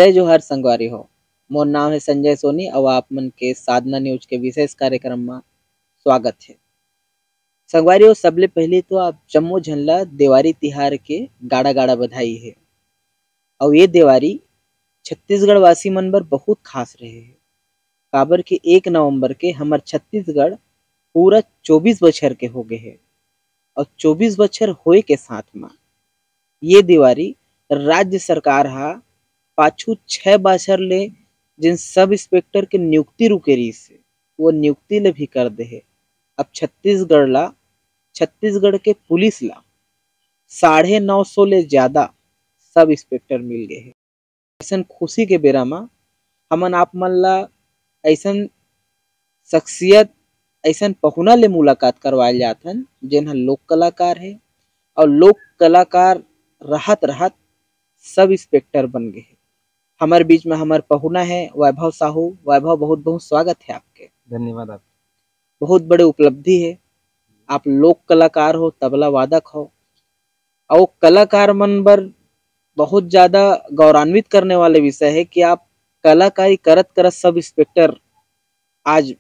जय जोहार संगवारी हो। मोर नाम है संजय सोनी और आप मन के साधना न्यूज के विशेष कार्यक्रम में स्वागत है। संगवारी हो, सबले पहले तो आप जम्मो झन ला देवारी तिहार के गाड़ा गाड़ा बधाई है। और ये देवारी छत्तीसगढ़ वासी मन बर बहुत खास रहे है, काबर के 1 नवंबर के हमार छत्तीसगढ़ पूरा 24 बछर के हो गए है। और 24 बछर होए के साथ में ये दिवारी राज्य सरकार हा पाछू 6 बछर ले जिन सब इंस्पेक्टर के नियुक्ति रुके रही से वो नियुक्ति ले भी कर दे है। अब छत्तीसगढ़ के पुलिस ला 950 ले ज्यादा सब इंस्पेक्टर मिल गए है। ऐसा खुशी के बेरा में हमन आप मन ला ऐसा शख्सियत ऐसा पहुना ले मुलाकात करवाए जाथन जिन हा लोक कलाकार है और लोक कलाकार रहत रहत सब इंस्पेक्टर बन गए है। हमारे बीच में हमारे पहुना है वैभव साहू। वैभव, बहुत बहुत स्वागत है आपके। धन्यवाद। आप बहुत बड़े उपलब्धि है, आप लोक कलाकार हो, तबला वादक हो और कलाकार मन बर बहुत ज्यादा गौरवान्वित करने वाले विषय है कि आप कलाकारी करत करत सब इंस्पेक्टर आज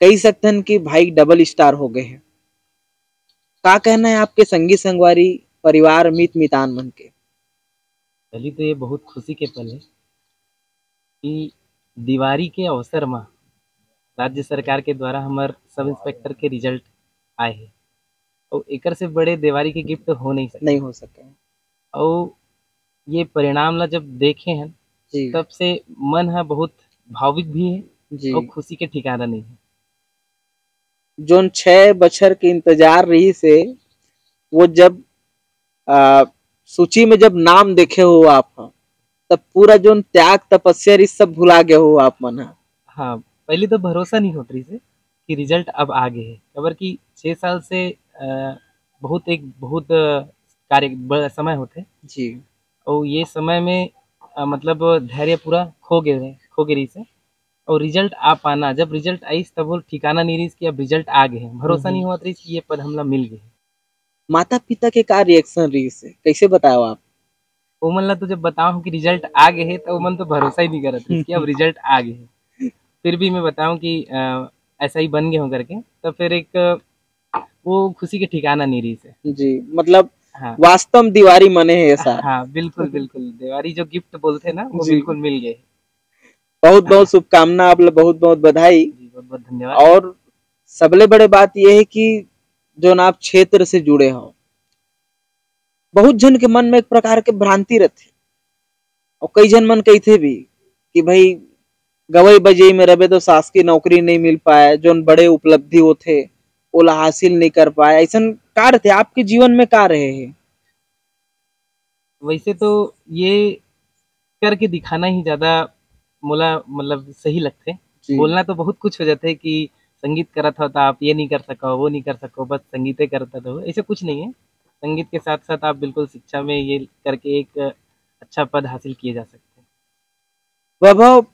कही सकते कि भाई डबल स्टार हो गए हैं। का कहना है आपके संगी संगवारी परिवार मित मितान मन के? पहली तो ये बहुत खुशी के पल है कि दिवाली के अवसर में राज्य सरकार के द्वारा हमार सब इंस्पेक्टर के रिजल्ट आए हैं और एकर से बड़े दिवाली के गिफ्ट हो नहीं हो सके। और ये परिणाम ला जब देखे हैं तब से मन है बहुत भावुक भी है और खुशी के ठिकाना नहीं है। जोन 6 बछर के इंतजार रही से वो जब सूची में जब नाम देखे हो आप तब पूरा जोन त्याग तपस्या इस सब भुला गए हो आप मन। हाँ, पहले तो भरोसा नहीं होती से कि रिजल्ट अब आ गए है। खबर कि 6 साल से बहुत कार्य समय होते जी। और ये समय में मतलब धैर्य पूरा खो गए रही से और रिजल्ट आ पाना, जब रिजल्ट आई तब वो ठिकाना नहीं रही कि अब रिजल्ट आ गए हैं। भरोसा नहीं हुआ रही कि ये पद हमला मिल गए। माता पिता के का रिएक्शन रही से कैसे बताओ आप? ओमन ला तो जब बताऊं कि रिजल्ट आ गए है तो ओमन तो भरोसा ही नहीं करत कि अब रिजल्ट आ गए है। फिर भी मैं बताऊं कि ऐसा ही बन गए हो करके तो फिर एक वो खुशी के ठिकाना नहीं रही से। जी, मतलब हाँ, वास्तव में दिवाली मने है ऐसा। हाँ, बिल्कुल बिल्कुल दिवाली जो गिफ्ट बोलते ना वो बिल्कुल मिल गए। बहुत बहुत शुभकामना, आप लोग बहुत बहुत बधाई। बहुत बहुत धन्यवाद। और सबले बड़े बात यह है कि जो आप क्षेत्र से जुड़े हो, बहुत जन के मन में एक प्रकार के भ्रांति रहते और कई जन मन कहते भी कि भाई गवई बजई में रहे तो शासकीय नौकरी नहीं मिल पाए, जो बड़े उपलब्धि होते ओला हासिल नहीं कर पाए। ऐसा का रहते आपके जीवन में का रहे हैं? वैसे तो ये करके दिखाना ही ज्यादा मोला मतलब सही लगते। बोलना तो बहुत कुछ हो जाते है कि संगीत करत हो तो आप ये नहीं कर सको, वो नहीं कर सको, बस संगीत करता तो ऐसा कुछ नहीं है। संगीत के साथ साथ आप बिल्कुल शिक्षा में ये करके एक अच्छा पद हासिल किए जा सकते हैं। वैभव,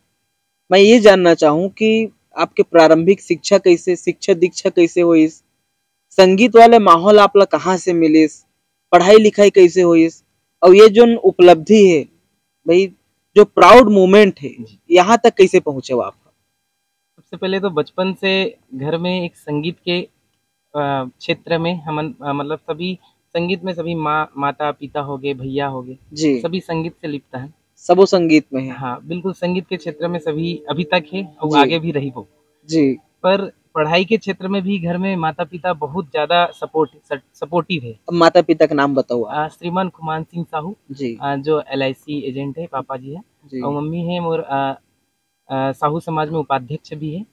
मैं ये जानना चाहूँ कि आपके प्रारंभिक शिक्षा दीक्षा कैसे हुई? संगीत वाले माहौल आप ला कहाँ से मिले? पढ़ाई लिखाई कैसे हुई? और ये जो उपलब्धि है भाई, जो प्राउड मोमेंट है, यहाँ तक कैसे पहुंचे हो आप? सबसे पहले तो बचपन से घर में एक संगीत के क्षेत्र में हम मतलब सभी संगीत में सभी माता पिता हो गए, भैया हो गए, सभी संगीत से लिप्त है। सब संगीत में है। हाँ, बिल्कुल संगीत के क्षेत्र में सभी अभी तक है और आगे भी रही वो जी। पर पढ़ाई के क्षेत्र में भी घर में माता पिता बहुत ज्यादा सपोर्टिव है। माता पिता का नाम बताओ। श्रीमान खुमान सिंह साहू जी, जो LIC एजेंट है, पापा जी है। और मम्मी है मोर साहू समाज में उपाध्यक्ष भी है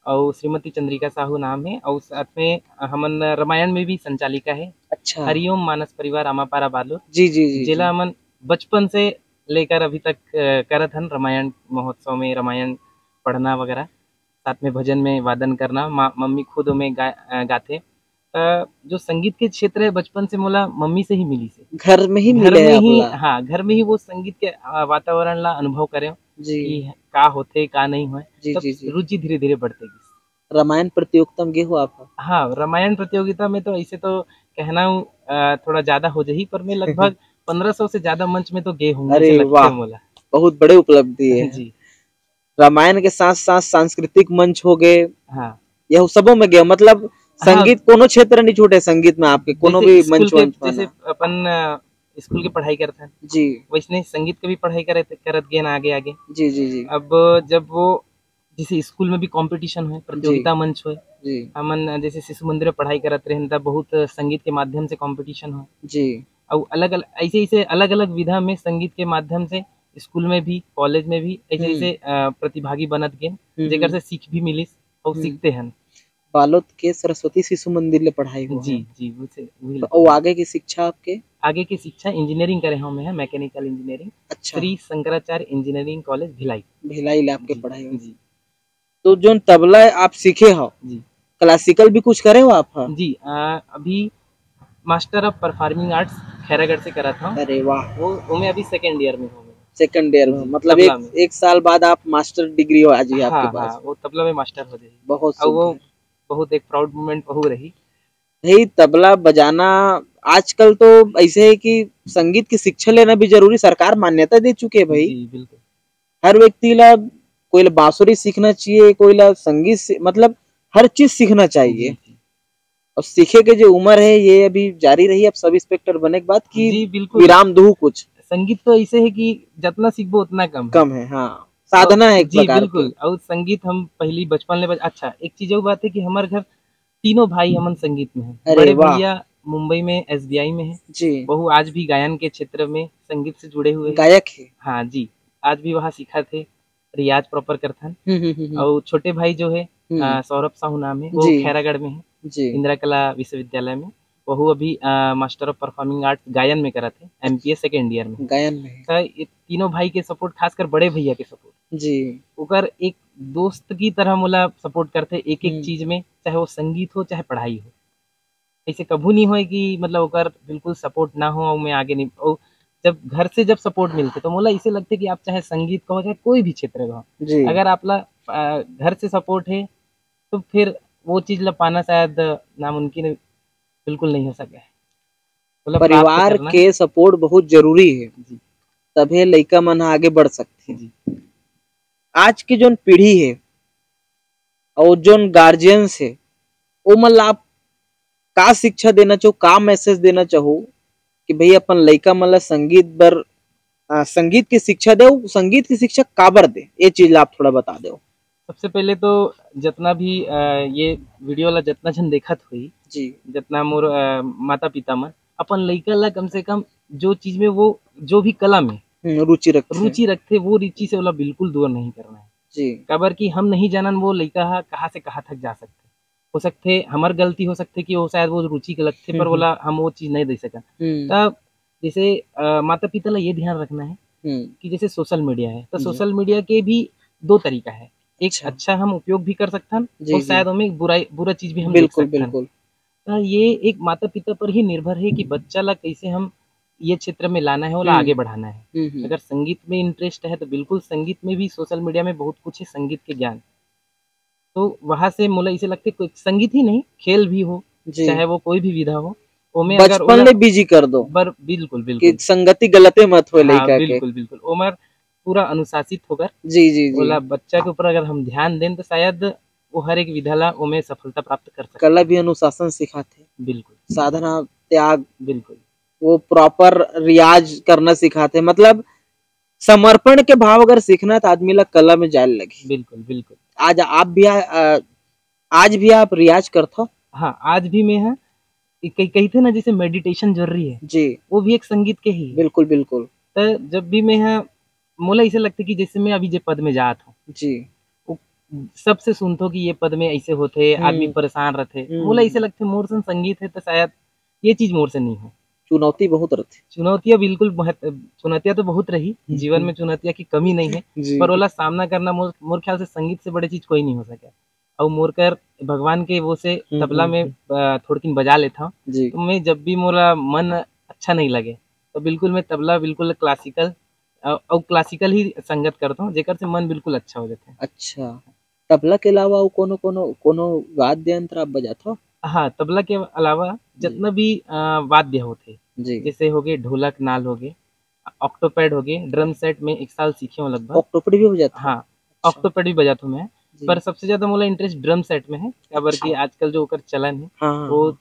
और श्रीमती चंद्रिका साहू नाम है। और साथ में हमन रामायण में भी संचालिका है। अच्छा। हरिओम मानस परिवार आमापारा बालोद जी जी जी जिला हमन बचपन से लेकर अभी तक करत हन। रामायण महोत्सव में रामायण पढ़ना वगैरह, साथ में भजन में वादन करना, मम्मी खुद में गाते। जो संगीत के क्षेत्र है बचपन से मोला मम्मी से ही मिली से, घर में ही हाँ, घर में ही वो संगीत के वातावरण ला अनुभव करे कि का होते का नहीं हो, रुचि धीरे धीरे बढ़ते। रामायण प्रतियोगिता में गए हो आप? हाँ, रामायण प्रतियोगिता में तो ऐसे तो कहना थोड़ा ज्यादा हो जाही, पर मैं लगभग 1500 से ज्यादा मंच में तो गए हूँ। अरे वाह, मोला बहुत बड़े उपलब्धि है जी। रामायण के साथ साथ सांस्कृतिक मंच हो गए, हाँ यह सबों में गया मतलब संगीत हाँ, कोनो क्षेत्र नहीं छूटे संगीत में आपके कोनो भी मंच वंच जैसे बना। अपन स्कूल की पढ़ाई करते हैं जी वैसने संगीत की भी पढ़ाई करत गए ना आगे आगे। जी जी जी अब जब वो जैसे स्कूल में भी कंपटीशन है, प्रतियोगिता मंच हो, जी हमन जैसे शिशु मंदिर में पढ़ाई करत रहे तब बहुत संगीत के माध्यम से कंपटीशन हो। जी और अलग अलग ऐसे ऐसे अलग अलग विधा में संगीत के माध्यम से स्कूल में भी कॉलेज में भी ऐसे ऐसे प्रतिभागी बनत गए जेकर से सीख भी मिलिस और सीखते हैं। बालोद के सरस्वती शिशु मंदिर ले पढ़ाई हुआ जी है। जी वही और आगे की शिक्षा आपके आगे की शिक्षा इंजीनियरिंग करे हूँ मैं, मैकेनिकल इंजीनियरिंग। अच्छा श्री शंकराचार्य इंजीनियरिंग कॉलेज भिलाई। भिलाई ले आपके जी पढ़ाई हुई। जी तो जो तबला आप सीखे हो जी क्लासिकल भी कुछ करे हो आप? हाँ? जी अभी master of performing arts Khairagarh से करा था। अरे वाह, वो मैं अभी सेकेंड ईयर में हूँ। सेकंड ईयर में मतलब तबला में। एक साल बाद आप मास्टर डिग्री हो आज ही आपके हाँ पास। वो तबला में मास्टर हो जाएगी। बहुत और वो सुंदर। बहुत एक प्राउड मोमेंट हो रही। भाई तबला बजाना आजकल तो ऐसे है कि संगीत की शिक्षा लेना भी जरूरी, सरकार मान्यता दे चुके है भाई। जी बिल्कुल। हर व्यक्ति ला कोई ला बांसुरी सीखना चाहिए, कोई ला संगीत मतलब हर चीज सीखना चाहिए। जी और सीखे के जो उम्र है ये अभी जारी रही अब सब इंस्पेक्टर बने के बाद की जी बिल्कुल। विराम दू कुछ संगीत तो ऐसे है कि जितना सीखबो उतना कम है। हाँ साधना है एक जी प्रकार के। बिल्कुल। और संगीत हम पहली बचपन ले अच्छा एक चीज और बात है कि हमारे घर तीनों भाई हमन संगीत में हैं। अरे बड़े वाह भैया मुंबई में एसबीआई में है। जी। बहू आज भी गायन के क्षेत्र में संगीत से जुड़े हुए हैं। गायक है। हाँ जी, आज भी वहाँ सीखा थे, रियाज प्रॉपर करथन। हम्म। और छोटे भाई जो है सौरभ साहू नाम है, वो जी खैरागढ़ में है जी इंदिरा कला विश्वविद्यालय में। वह अभी मास्टर ऑफ परफॉर्मिंग आर्ट्स गायन में करा थे, एमपीएस सेकेंड ईयर में। गायन में तो ये तीनों भाई के सपोर्ट, खासकर बड़े भैया के सपोर्ट जी ओकर एक दोस्त की तरह मोला सपोर्ट करते एक एक चीज में, चाहे वो संगीत हो चाहे पढ़ाई हो। ऐसे कभू नहीं होए कि मतलब ओकर बिल्कुल सपोर्ट ना हो और मैं आगे नहीं। और जब घर से जब सपोर्ट मिलते तो मोला इसे लगते कि आप चाहे संगीत का हो चाहे कोई भी क्षेत्र का हो, जी अगर आपला घर से सपोर्ट है तो फिर वो चीज ला पाना शायद नामुमकिन बिल्कुल नहीं हो सके। मतलब प्राप्त परिवार करना के सपोर्ट बहुत जरूरी है, जी तभी लड़का मन आगे बढ़ सकते हैं। जी आज की जो पीढ़ी है और जो गार्जियंस है वो मतलब आप का शिक्षा देना चाहो, का मैसेज देना चाहो कि भाई अपन लड़का मतलब संगीत बर संगीत की शिक्षा दे, संगीत की शिक्षा काबर दे, ये चीज आप थोड़ा बता दो। सबसे पहले तो जितना भी ये वीडियो वाला जितना जन देखत हुई जी जितना मोर माता पिता मन अपन लड़का ला कम से कम जो चीज में वो जो भी कला में रुचि रखते वो रुचि से वाला बिल्कुल दूर नहीं करना है जी। काबर कि हम नहीं जानन वो लड़का कहाँ से कहाँ तक जा सकते। हो सकते हमार गलती हो सकते कि वो शायद वो रुचि गलत थे पर बोला हम वो चीज नहीं दे सका। तब जैसे माता पिता ला ये ध्यान रखना है कि जैसे सोशल मीडिया है तो सोशल मीडिया के भी दो तरीका है। एक अच्छा हम उपयोग भी कर सकते हैं और शायद हमें बुरा चीज भी हम देख सकते हैं। तो ये एक माता पिता पर ही निर्भर है कि बच्चा ला कैसे हम ये क्षेत्र में लाना है और आगे बढ़ाना है। अगर संगीत में इंटरेस्ट है तो बिल्कुल संगीत में भी सोशल मीडिया में बहुत कुछ है संगीत के ज्ञान। तो वहां से मुझे इसे लगता है संगीत ही नहीं खेल भी हो चाहे वो कोई भी विधा हो बचपन में बिजी कर दो। बिल्कुल बिल्कुल संगति गलते मत हो लड़का के। बिल्कुल बिल्कुल उम्र पूरा अनुशासित होकर जी बोला बच्चा के ऊपर अगर हम ध्यान दें तो शायद वो हर एक विधा ला उमें सफलता प्राप्त कर सकते। कला भी अनुशासन सिखाते, बिल्कुल साधना त्याग, बिल्कुल वो प्रॉपर रियाज करना सिखाते, मतलब समर्पण के भाव अगर सीखना तो आदमी ला कला में जाने लगे। बिल्कुल बिल्कुल। आज आप भी आज भी आप रियाज करते हो? हाँ आज भी मैं है कही थे ना जैसे मेडिटेशन जरूरी है जी वो भी एक संगीत के ही। बिल्कुल बिल्कुल। तो जब भी मैं है मोला ऐसे लगता कि जैसे मैं अभी जे पद में जात हूँ जी सबसे सुनते कि ये पद में ऐसे होते आदमी परेशान रहते मोला ऐसे लगते मोर से संगीत है तो शायद ये चीज मोर से नहीं है। चुनौती बहुत रहती, चुनौतियां बिल्कुल चुनौतियां तो बहुत रही जीवन में, चुनौतियां की कमी नहीं है पर ओला सामना करना मोर ख्याल से संगीत से बड़ी चीज कोई नहीं हो सके। और मोरकर भगवान के वो से तबला में थोड़किन बजा लेता हूँ तो मैं जब भी मोरा मन अच्छा नहीं लगे तो बिल्कुल मैं तबला बिल्कुल क्लासिकल और क्लासिकल ही संगत करता हूँ जेकर से मन बिल्कुल अच्छा हो जाता है। अच्छा तबला के अलावा कोनो कोनो कोनो वाद्य यंत्र आप बजाते हो? हाँ तबला के अलावा जितना भी वाद्य होते जैसे हो गए ढोलक नाल हो गए ऑक्टोपैड हो गए, ड्रम सेट में 1 साल सीखे हूँ लगभग। ऑक्टोपैड भी बजाते? हाँ, ऑक्टोपैड भी बजाता हूँ मैं, पर सबसे ज्यादा मोला इंटरेस्ट ड्रम सेट में है। काबर की आजकल जो ओकर चलन है, वो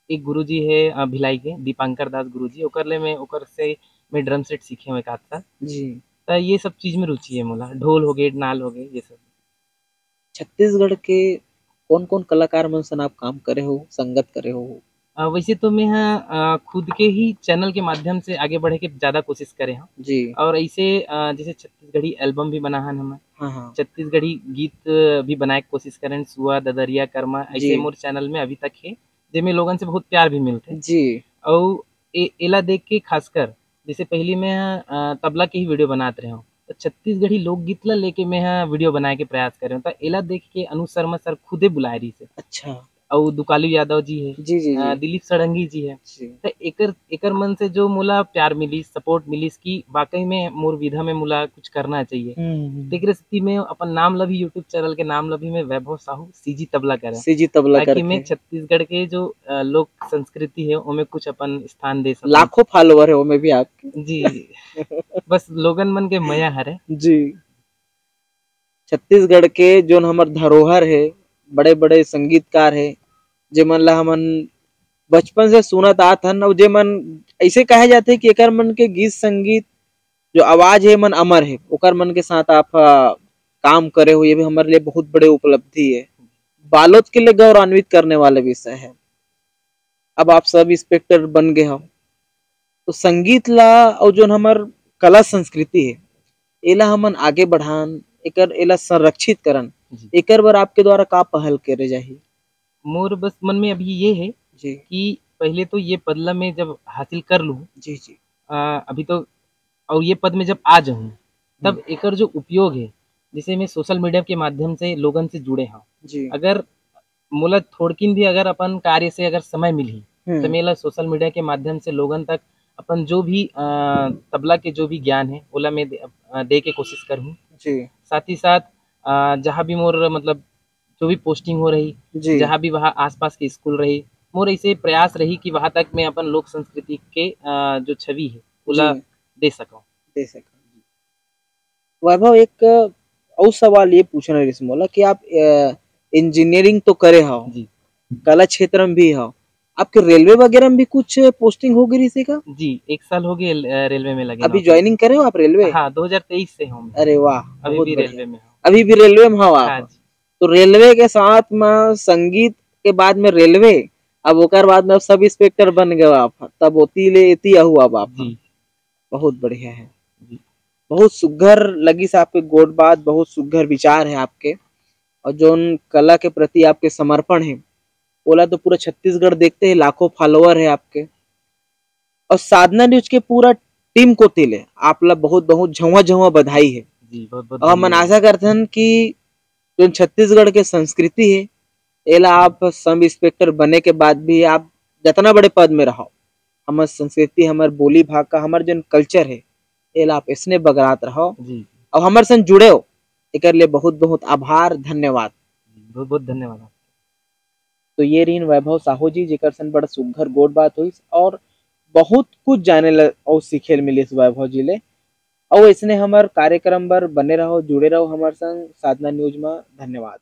एक गुरुजी है भिलाई के दीपांकर दास गुरुजी, ओकर ले मैं ओकर से मैं ड्रम सेट सीखे हूँ 1 आध साल जी। तो ये सब चीज में रुचि है मोला, ढोल हो गए, नाल हो गए, ये सब। छत्तीसगढ़ के कौन कौन कलाकार मन सन आप काम करे हो, संगत करे हो? वैसे तो मैं खुद के ही चैनल के माध्यम से आगे बढ़े के ज्यादा कोशिश करे हूँ जी। और ऐसे जैसे छत्तीसगढ़ी एल्बम भी बना हन हम, छत्तीसगढ़ी गीत भी बनाए के कोशिश करें, सुआ ददरिया कर्मा, ऐसे मोर चैनल में अभी तक है, जिसमें लोगन से बहुत प्यार भी मिलते जी। और एला देख के खासकर जैसे पहले मैं तबला के ही वीडियो बनाते रहे हूँ, तो छत्तीसगढ़ी लोकगीत ला लेके मैं वीडियो बनाए के प्रयास कर रहा हूँ, तो एला देख के अनु शर्मा सर खुदे बुलाए रही से। अच्छा। और दुकालू यादव जी है जी, जी, जी। दिलीप सड़ंगी जी है, तो एकर मन से जो मोला प्यार मिली, सपोर्ट मिली कि वाकई में मोर विधा में मोला कुछ करना चाहिए, तेकर स्थिति में अपन नाम ला भी यूट्यूब चैनल के नाम ला भी मैं वैभव साहू सीजी तबला करे, सीजी तबला ताकि मैं छत्तीसगढ़ के जो लोक संस्कृति है उनमें कुछ अपन स्थान दे सकूं। लाखों फॉलोवर है उनमें भी आपके जी। बस लोगन मन के मया हरे जी। छत्तीसगढ़ के जो हमार धरोहर है, बड़े बड़े संगीतकार है, जेमन ला हमन बचपन से सुनत आत हन, और जेमन ऐसे कहे जाते कि एकर मन के गीत संगीत जो आवाज है मन अमर है, ओकर मन के साथ आप काम करे हो, ये भी हमारे लिए बहुत बड़े उपलब्धि है, बालोद के लिए गौरवान्वित करने वाला विषय है। अब आप सब इंस्पेक्टर बन गए हो, तो संगीत ला और जो हमार कला संस्कृति है, एला हमन आगे बढ़ान, एकर एला संरक्षित करन, एकर बर आपके द्वारा का पहल करे जाही? मोर बस मन में अभी ये है जी कि पहले तो ये पद ला मैं जब हासिल कर लूं जी जी, अभी तो, और ये पद में जब आ जाऊं, तब एकर जो उपयोग है, जैसे मैं सोशल मीडिया के माध्यम से लोगन से जुड़े हाँ जी, अगर मोला थोड़किन भी अगर अपन कार्य से अगर समय मिली, तो मेला सोशल मीडिया के माध्यम से लोगन तक अपन जो भी तबला के जो भी ज्ञान है ओला मैं दे के कोशिश करूँ जी। साथ ही साथ जहाँ भी मोर मतलब जो भी पोस्टिंग हो रही, जहाँ भी वहाँ आसपास के स्कूल रही, मोर ऐसे प्रयास रही कि वहाँ तक मैं अपन लोक संस्कृति के जो छवि है ओला दे सकूं। वैभव, एक और सवाल ये पूछना है मोला कि आप इंजीनियरिंग तो करे हो जी, कला क्षेत्र में भी हो, आपके रेलवे वगैरह में भी कुछ पोस्टिंग हो गई इसी का? जी, 1 साल हो गए रेलवे में लगे। अभी ज्वाइनिंग करे हो आप रेलवे? हाँ, 2023 से हूँ। अरे वाह, अभी भी रेलवे में हूँ। अभी भी रेलवे में हो आप? हाँ जी। तो रेलवे के साथ में संगीत के बाद में रेलवे, अब ओकर बाद में सब इंस्पेक्टर बन गए आप, तब ओती ले एती आहू अब आप जी। बहुत बढ़िया है जी। बहुत सुघर लगी से आपके गोड बात, बहुत सुघर विचार है आपके, और जो कला के प्रति आपके समर्पण है, बोला तो पूरा छत्तीसगढ़ देखते हैं, लाखों फॉलोअर है आपके, और साधना न्यूज के पूरा टीम को तिले आप ला बहुत बहुत झवा झवा बधाई है जी। बहुत और हम आशा करते हैं कि जो छत्तीसगढ़ के संस्कृति है, एला आप सब इंस्पेक्टर बने के बाद भी आप जितना बड़े पद में रहो, हमार संस्कृति, हमार बोली भाषा, हमार जो कल्चर है, एला आप इसने बगरात रहो जी। और हमारे संग जुड़े हो, एक लिए बहुत बहुत आभार, धन्यवाद, बहुत बहुत धन्यवाद। तो ये रीन वैभव साहू जी, जेकर सन बड़ा सुघर गोट बात हुई, और बहुत कुछ जाने ला और सीखे मिली इस वैभव जी ले, और इसने हमार कार्यक्रम पर बने रहो, जुड़े रहो हमारे संग साधना न्यूज में। धन्यवाद।